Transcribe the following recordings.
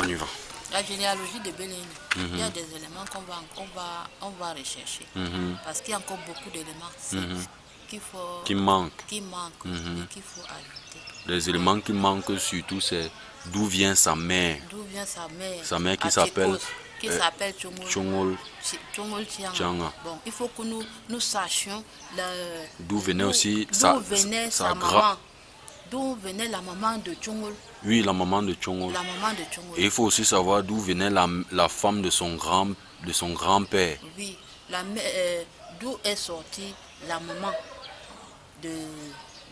On y va. La généalogie de Béléine, il y a des éléments on va rechercher. Parce qu'il y a encore beaucoup d'éléments qui manquent. Et qu'il faut ajouter. Les éléments qui manquent surtout, c'est d'où vient sa mère. D'où vient sa mère. Sa mère qui s'appelle Chongol Tianga. Bon, il faut que nous sachions d'où venait aussi sa maman. D'où venait la maman de Chongol. Oui, la maman de Chongol. Et il faut aussi savoir d'où venait la femme de son grand-père. Oui, d'où est sortie la maman de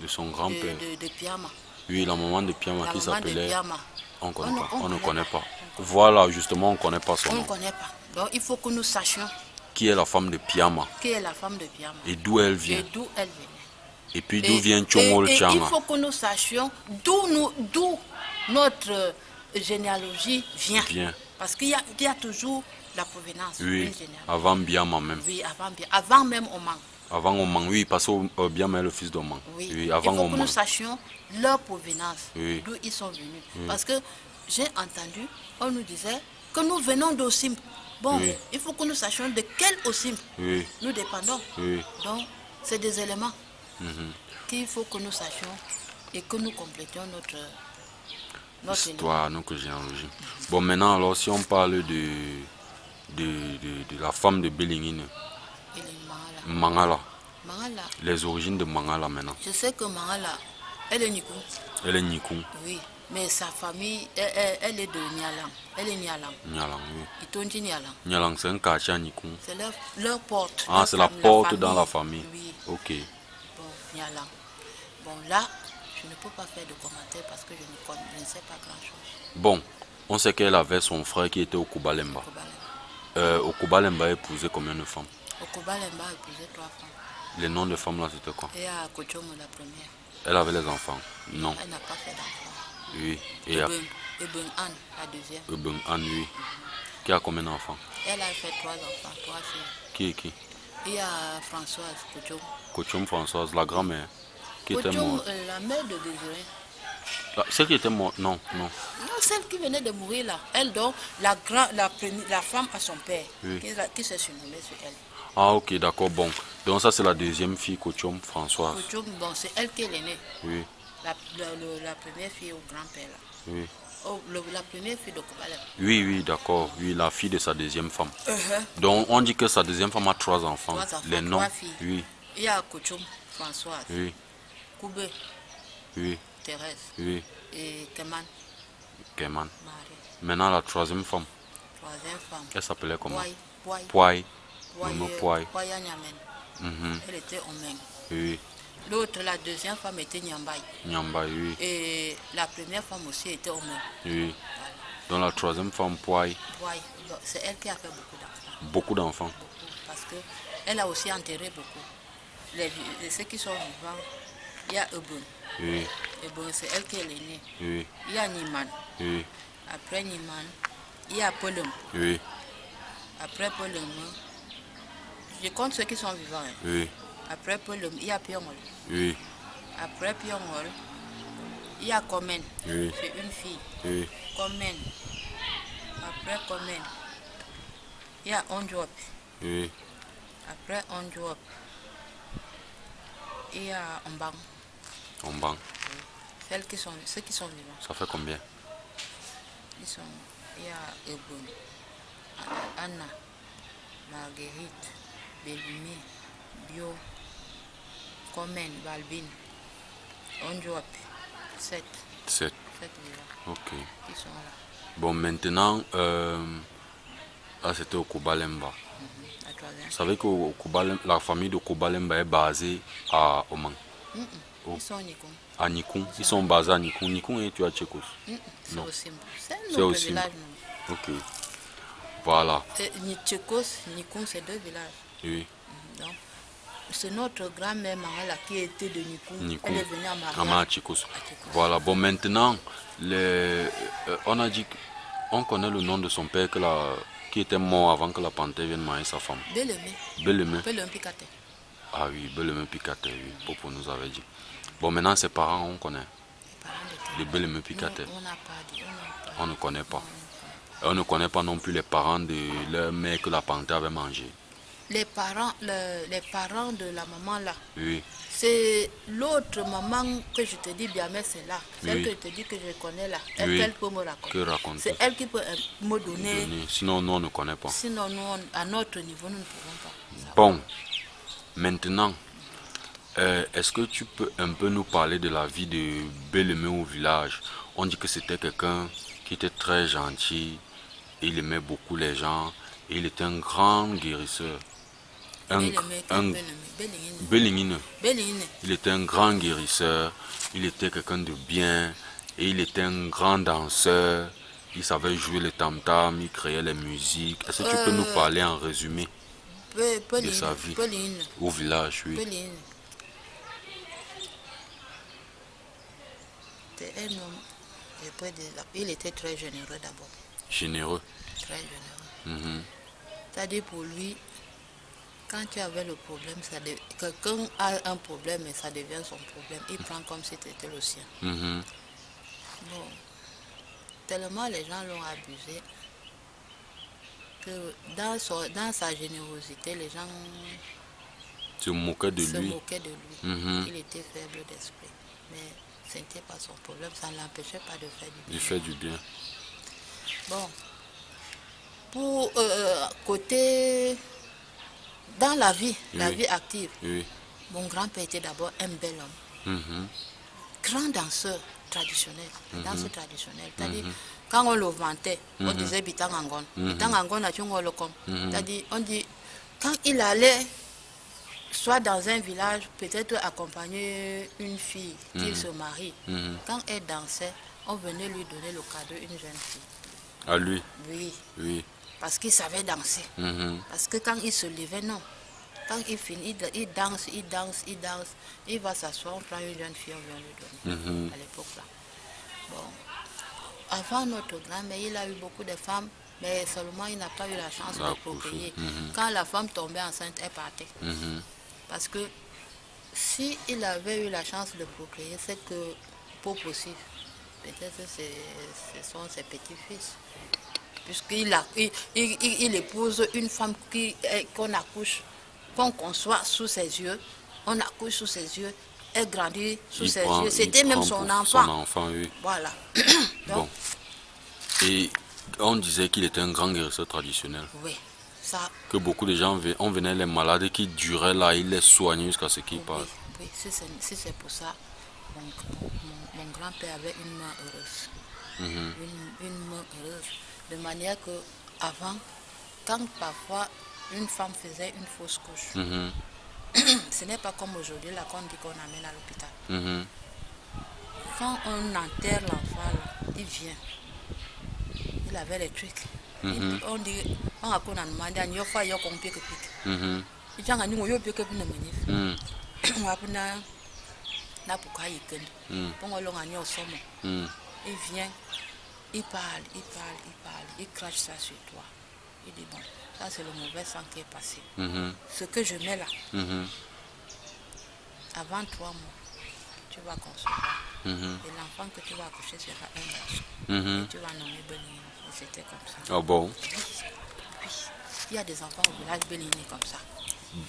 son grand-père. De Piama. Oui, la maman de Piama qui s'appelait... On ne connaît pas. Voilà, justement, on ne connaît pas son nom. On ne connaît pas. Donc, il faut que nous sachions. Qui est la femme de Piama. Et d'où elle vient. Et puis d'où vient Chongol Tianga. Il faut que nous sachions d'où notre généalogie vient. Parce qu'il y a toujours la provenance. Oui, avant Biama même. Oui, avant même Oman. Avant Oman, oui, parce que Biama est le fils d'Oman. Oui, avant il faut que nous sachions leur provenance, d'où ils sont venus. Parce que j'ai entendu, on nous disait que nous venons d'Ossim. Bon, il faut que nous sachions de quel Ossim nous dépendons. Donc, c'est des éléments qu'il faut que nous sachions et que nous complétions notre histoire, notre généalogie. Bon, maintenant, alors, si on parle de la femme de Béléine, Mangala. Les origines de Mangala maintenant. Je sais que Mangala, elle est Nikou. Elle est Nikou. Oui, mais sa famille, elle est de Nialang. Elle est Nialang. Nialang, oui. Itonji Nialang. Nialang, c'est un quartier à Nikou. C'est leur porte. Ah, c'est la porte dans la famille. Oui. Ok. Bon, Nialang. Bon, là, je ne peux pas faire de commentaires parce que je ne sais pas grand-chose. Bon, on sait qu'elle avait son frère qui était au Kubalemba. Au Kubalemba, épousé combien de femmes? Au Kubalemba, a épousé 3 femmes. Les noms de femmes là, c'était quoi? Et à Kochomo, la première. Elle avait les enfants? Non. Elle n'a pas fait d'enfants. Oui. Et Eben Anne, la deuxième. Eben Anne, oui. Qui a combien d'enfants? Elle a fait 3 enfants, 3 filles. Qui? Il y a Françoise Kochom. Kochom Françoise, la grand-mère. Qui était morte. La mère de Désiré. Celle qui était morte? Non. Non, celle qui venait de mourir là. Elle donc, la femme à son père, qui s'est surnommée sur elle. Ah ok, d'accord, bon. Donc ça c'est la deuxième fille, Kochom Françoise. Kochom, bon, c'est elle qui est l'aînée. Oui. La première fille au grand-père là. Oui. Oh, la première fille de Kobalem. Oui, d'accord. Oui, la fille de sa deuxième femme. Donc on dit que sa deuxième femme a 3 enfants. 3 enfants, les noms. 3 filles. Oui. Il y a Kochom Françoise. Oui. Koubé. Oui. Thérèse. Oui. Et Keman. Marie. Maintenant la troisième femme. Elle s'appelait comment? Pouaille. Elle était Omen. Oui. L'autre, la deuxième femme était Nyambaye. Oui. Et la première femme aussi était Omen. Oui. Donc la troisième femme, Pouaille. C'est elle qui a fait beaucoup d'enfants. Beaucoup d'enfants. Parce qu'elle a aussi enterré beaucoup. Ceux qui sont vivants, il y a Ebon. Oui. Ebon, c'est elle qui est l'aînée. Oui. Il y a Niman. Oui. Après Niman, il y a Polum. Oui. Après Polum, je compte ceux qui sont vivants. Hein. Oui. Après Polum, il y a Piongol. Oui. Après Piongol, il y a Komen. Oui. C'est une fille. Oui. Komen. Après Komen, il y a Ondjop. Oui. Après Ondjop, il y a Ombang. Ombang. Ceux qui sont vivants. Ça fait combien? Il y a Ebon, Anna, Marguerite, Bellumé, Bio, Komen, Balbine, Ondjop, 7. 7 vivants. Ok. Qui sont là. Bon, maintenant, c'était au Kubalemba. Vous savez que la famille de Kubalemba est basée à Oman. Ils sont Nikon. À Nikon. Ils sont basés à Nikon. Nikon et tu as Tchékos. C'est aussi. C'est un village. Ok. Voilà. Tchékos, Nikon, c'est 2 villages. Oui. Donc, c'est notre grand-mère Mangala qui était de Nikon. Elle est venue à Tchékos. Voilà. Bon, maintenant, on a dit qu'on connaît le nom de son père qui était mort avant que la panthère vienne marier sa femme. Bellemé. Picate. Ah oui, Bellemé Picate, oui. Popo nous avait dit. Bon, maintenant, ses parents, on connaît. De Bellemé Picate. On n'a pas dit. On ne connaît pas. On ne connaît pas non plus les parents de leur mère que la panthère avait mangé. Les parents de la maman là. Oui. C'est l'autre maman que je te dis bien, mais c'est là. Celle Oui. que je te dis que je connais là. Oui. Elle peut me raconter. C'est elle qui peut me donner. Sinon, nous, on ne connaît pas. Sinon, nous, à notre niveau, nous ne pouvons pas. Bon, maintenant, est-ce que tu peux un peu nous parler de la vie de Bel-Aimé au village? On dit que c'était quelqu'un qui était très gentil, il aimait beaucoup les gens, et il était un grand guérisseur. Belinine. Il était un grand guérisseur, il était quelqu'un de bien, et il était un grand danseur, il savait jouer le tam-tam, il créait les musiques. Est-ce que tu peux nous parler en résumé de sa vie au village? Oui. C'était un homme, il était très généreux d'abord. Généreux. Très généreux. C'est-à-dire pour lui, quand tu avais le problème, quelqu'un a un problème et ça devient son problème. Il prend comme si c'était le sien. Bon, tellement les gens l'ont abusé que dans sa générosité, les gens se moquaient de lui. Il était faible d'esprit. Mais ce n'était pas son problème, ça ne l'empêchait pas de faire du bien. Il fait du bien. Bon, pour côté... Dans la vie, la vie active, mon grand-père était d'abord un bel homme. Grand danseur traditionnel, danseur traditionnel. C'est-à-dire, quand on le vantait, on disait Bitangangon. Bitangangon a tué le com. C'est-à-dire, on dit, quand il allait, soit dans un village, peut-être accompagner une fille qui se marie, quand elle dansait, on venait lui donner le cadeau d'une jeune fille. À lui? Oui. Parce qu'il savait danser. Parce que quand il se levait, non. Quand il finit, il danse, il va s'asseoir, on prend une jeune fille, on vient lui donner. À l'époque là. Bon. Avant notre grand-mère, il a eu beaucoup de femmes, mais seulement il n'a pas eu la chance de procréer. Quand la femme tombait enceinte, elle partait. Parce que si il avait eu la chance de procréer, c'est que pour possible, peut-être ce sont ses petits-fils. Puisqu'il épouse une femme qu'on accouche, qu'on conçoit sous ses yeux, on accouche sous ses yeux, elle grandit sous ses yeux. C'était même son enfant. Son enfant, oui. Voilà. Bon. Et on disait qu'il était un grand guérisseur traditionnel. Oui. Ça. Que beaucoup de gens, on venait les malades qui duraient là, il les soignait jusqu'à ce qu'ils partent. Oui, si c'est pour ça, mon grand-père avait une main heureuse. Une main heureuse. De manière que avant, quand parfois une femme faisait une fausse couche, ce n'est pas comme aujourd'hui là qu'on dit qu'on amène à l'hôpital. Quand on enterre l'enfant, il vient. Il avait les trucs. On dit, on a demandé à n'y avoir qu'on pique pique. Il y a un nouveau pique pique de manif. On a pris na pourquoi il ken. Bon on l'a au sommet. Il vient. Il parle, il crache ça sur toi. Il dit bon, ça c'est le mauvais sang qui est passé. Ce que je mets là, avant 3 mois, tu vas concevoir. Et l'enfant que tu vas accoucher sera un garçon. Et tu vas nommer Beligny. Et c'était comme ça. Ah bon? Oui. Il y a des enfants au village Beligny comme ça.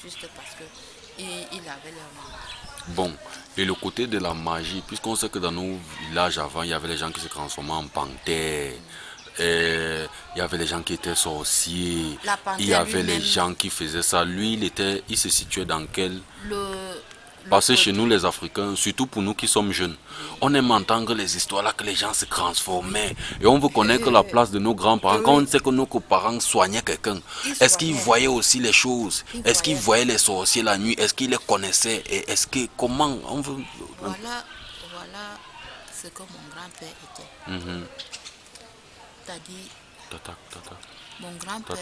Juste parce qu'il avait leur maman. Bon, et le côté de la magie, puisqu'on sait que dans nos villages avant, il y avait les gens qui se transformaient en panthères, il y avait les gens qui étaient sorciers, il y avait les gens qui faisaient ça. Lui, il se situait dans quel... Parce que chez nous, les Africains, surtout pour nous qui sommes jeunes, on aime entendre les histoires là que les gens se transformaient. Et on veut connaître la place de nos grands-parents. Quand on sait que nos parents soignaient quelqu'un, est-ce qu'ils voyaient aussi les choses? Est-ce qu'ils voyaient les sorciers la nuit? Est-ce qu'ils les connaissaient? Et est-ce que, comment on veut... Voilà ce que mon grand-père était. T'as dit... Mon grand-père...